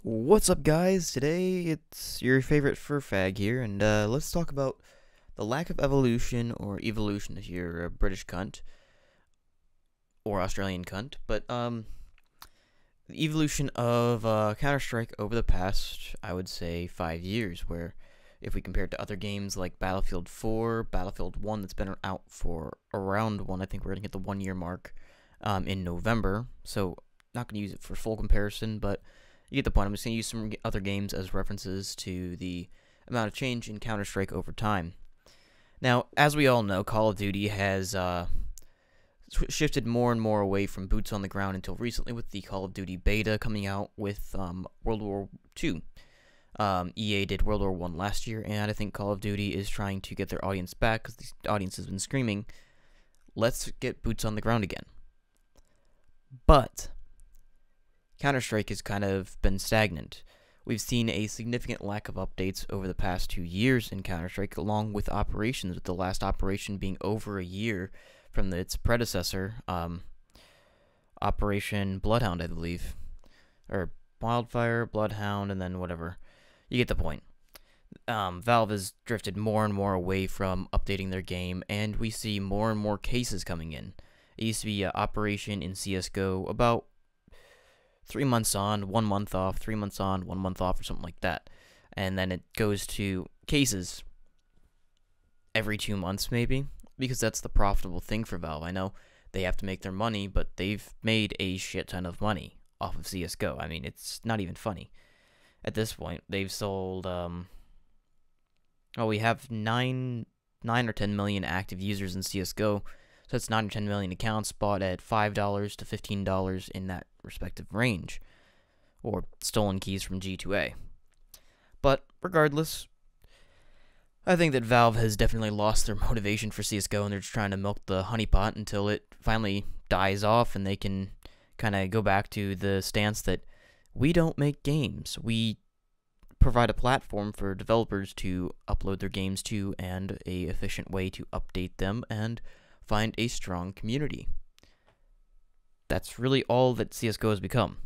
What's up, guys? Today it's your favorite furfag here, and let's talk about the lack of evolution, or evolution if you're a British cunt or Australian cunt. But the evolution of Counter-Strike over the past, I would say, 5 years. Where, if we compare it to other games like Battlefield 4, Battlefield 1, that's been out for around one, I think we're gonna hit the 1 year mark in November. So not gonna use it for full comparison, but you get the point. I'm just going to use some other games as references to the amount of change in Counter-Strike over time. Now, as we all know, Call of Duty has shifted more and more away from boots on the ground until recently with the Call of Duty beta coming out with World War II. EA did World War I last year, and I think Call of Duty is trying to get their audience back because the audience has been screaming, let's get boots on the ground again. But Counter-Strike has kind of been stagnant. We've seen a significant lack of updates over the past 2 years in Counter-Strike, along with operations, with the last operation being over a year from its predecessor, Operation Bloodhound, I believe. Or Wildfire, Bloodhound, and then whatever. You get the point. Valve has drifted more and more away from updating their game, and we see more and more cases coming in. It used to be an operation in CSGO about 3 months on, 1 month off, 3 months on, 1 month off, or something like that. And then it goes to cases every 2 months, maybe, because that's the profitable thing for Valve. I know they have to make their money, but they've made a shit ton of money off of CSGO. I mean, it's not even funny. At this point, they've sold, we have 9 or 10 million active users in CSGO. So that's 9 or 10 million accounts bought at $5 to $15 in that respective range, or stolen keys from G2A. But regardless, I think that Valve has definitely lost their motivation for CSGO, and they're just trying to milk the honeypot until it finally dies off and they can kind of go back to the stance that we don't make games. We provide a platform for developers to upload their games to, and a efficient way to update them and find a strong community. That's really all that CSGO has become.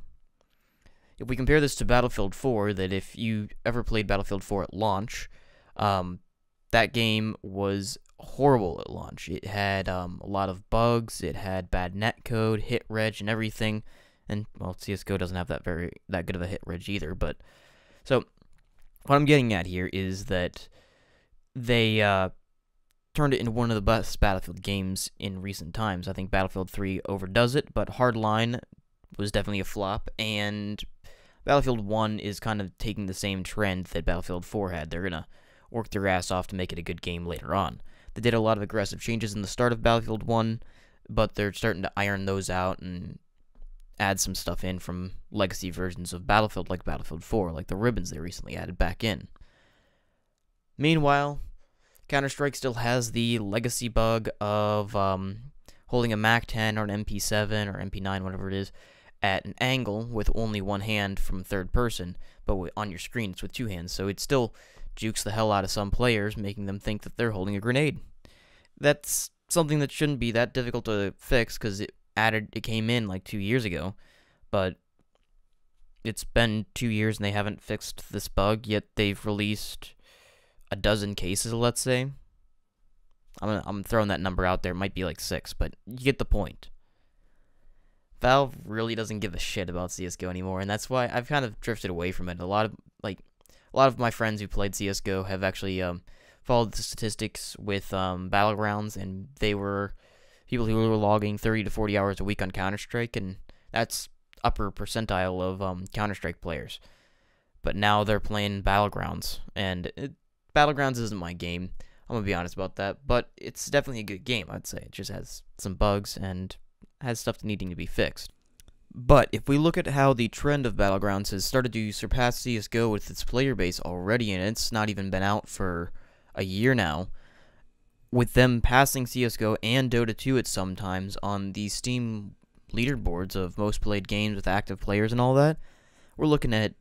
If we compare this to Battlefield 4, that if you ever played Battlefield 4 at launch, that game was horrible at launch. It had a lot of bugs, it had bad netcode, hit reg, and everything. And, well, CSGO doesn't have that good of a hit reg either. But so what I'm getting at here is that they turned it into one of the best Battlefield games in recent times. I think Battlefield 3 overdoes it, but Hardline was definitely a flop, and Battlefield 1 is kind of taking the same trend that Battlefield 4 had. They're going to work their ass off to make it a good game later on. They did a lot of aggressive changes in the start of Battlefield 1, but they're starting to iron those out and add some stuff in from legacy versions of Battlefield, like Battlefield 4, like the ribbons they recently added back in. Meanwhile, Counter-Strike still has the legacy bug of holding a MAC-10 or an MP7 or MP9, whatever it is, at an angle with only one hand from third person, but on your screen it's with two hands, so it still jukes the hell out of some players, making them think that they're holding a grenade. That's something that shouldn't be that difficult to fix, because it came in like 2 years ago, but it's been 2 years and they haven't fixed this bug, yet they've released a dozen cases, let's say. I'm throwing that number out there. It might be like 6, but you get the point. Valve really doesn't give a shit about CSGO anymore, and that's why I've kind of drifted away from it. A lot of my friends who played CSGO have actually followed the statistics with Battlegrounds, and they were people who were logging 30 to 40 hours a week on Counter-Strike, and that's upper percentile of Counter-Strike players. But now they're playing Battlegrounds, and Battlegrounds isn't my game. I'm going to be honest about that, but it's definitely a good game, I'd say. It just has some bugs and has stuff needing to be fixed. But if we look at how the trend of Battlegrounds has started to surpass CSGO with its player base already, and it's not even been out for a year now, with them passing CSGO and Dota 2 at some times on the Steam leaderboards of most played games with active players and all that, we're looking at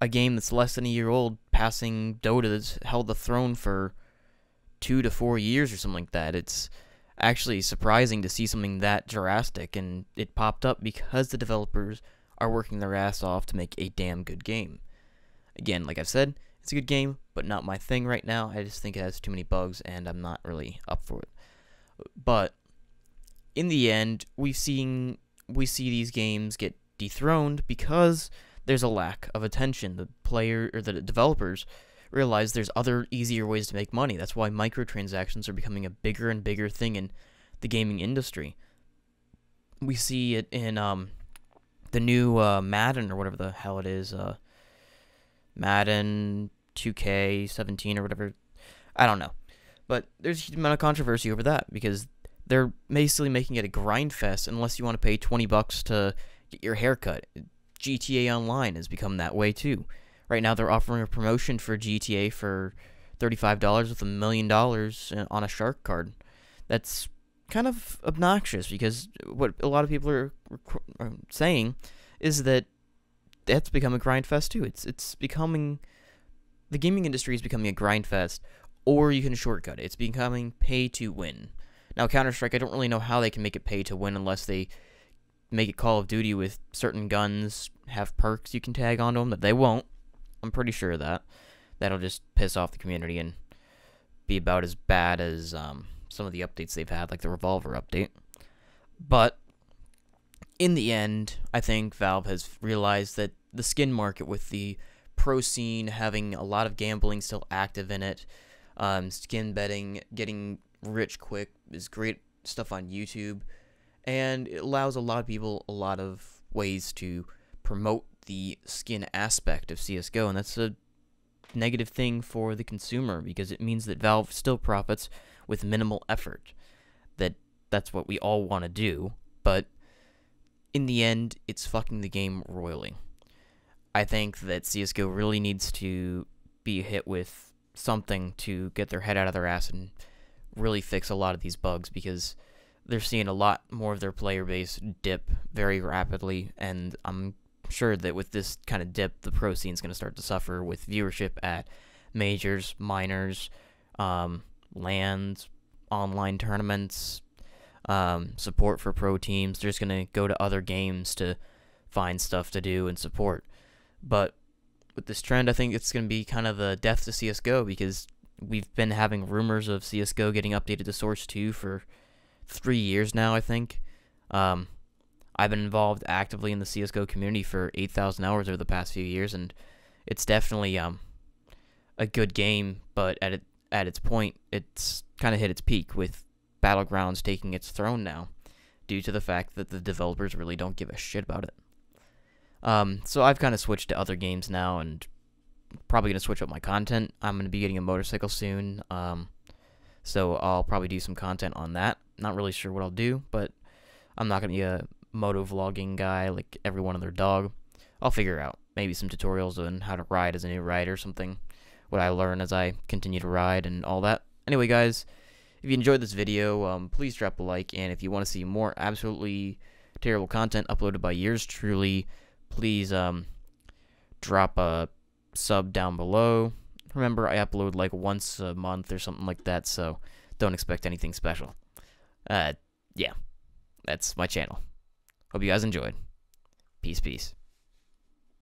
a game that's less than a year old passing Dota that's held the throne for 2 to 4 years or something like that. It's actually surprising to see something that drastic, and it popped up because the developers are working their ass off to make a damn good game. Again, like I've said, it's a good game, but not my thing right now. I just think it has too many bugs, and I'm not really up for it. But in the end, we see these games get dethroned because there's a lack of attention. The developers realize there's other easier ways to make money. That's why microtransactions are becoming a bigger and bigger thing in the gaming industry. We see it in the new Madden or whatever the hell it is, Madden 2K17 or whatever. I don't know. But there's a huge amount of controversy over that because they're basically making it a grind fest unless you want to pay $20 to get your hair cut. GTA Online has become that way too. Right now they're offering a promotion for GTA for $35 with $1 million on a shark card. That's kind of obnoxious because what a lot of people are saying is that that's become a grind fest too. It's becoming, the gaming industry is becoming a grind fest, or you can shortcut it. It's becoming pay to win. Now Counter-Strike, I don't really know how they can make it pay to win unless they make it Call of Duty with certain guns have perks you can tag onto them that they won't. I'm pretty sure of that. That'll just piss off the community and be about as bad as some of the updates they've had, like the Revolver update. But in the end, I think Valve has realized that the skin market, with the pro scene having a lot of gambling still active in it, skin betting, getting rich quick is great stuff on YouTube, and it allows a lot of people a lot of ways to promote the skin aspect of CSGO, and that's a negative thing for the consumer because it means that Valve still profits with minimal effort. That's what we all want to do, but in the end, it's fucking the game royally. I think that CSGO really needs to be hit with something to get their head out of their ass and really fix a lot of these bugs because they're seeing a lot more of their player base dip very rapidly, and I'm sure that with this kind of dip, the pro scene's going to start to suffer with viewership at majors, minors, LANs, online tournaments, support for pro teams. They're just going to go to other games to find stuff to do and support. But with this trend, I think it's going to be kind of the death to CSGO because we've been having rumors of CSGO getting updated to Source 2 for 3 years now, I think. I've been involved actively in the CSGO community for 8,000 hours over the past few years, and it's definitely a good game, but at its point, it's kind of hit its peak with Battlegrounds taking its throne now, due to the fact that the developers really don't give a shit about it. So I've kind of switched to other games now, and probably going to switch up my content. I'm going to be getting a motorcycle soon, so I'll probably do some content on that. Not really sure what I'll do, but I'm not going to be a moto vlogging guy like everyone and their dog. I'll figure out maybe some tutorials on how to ride as a new rider or something, what I learn as I continue to ride and all that. Anyway, guys, if you enjoyed this video, please drop a like, and if you want to see more absolutely terrible content uploaded by yours truly, please drop a sub down below. Remember, I upload like once a month or something like that, so don't expect anything special. Yeah, that's my channel. Hope you guys enjoyed. Peace, peace.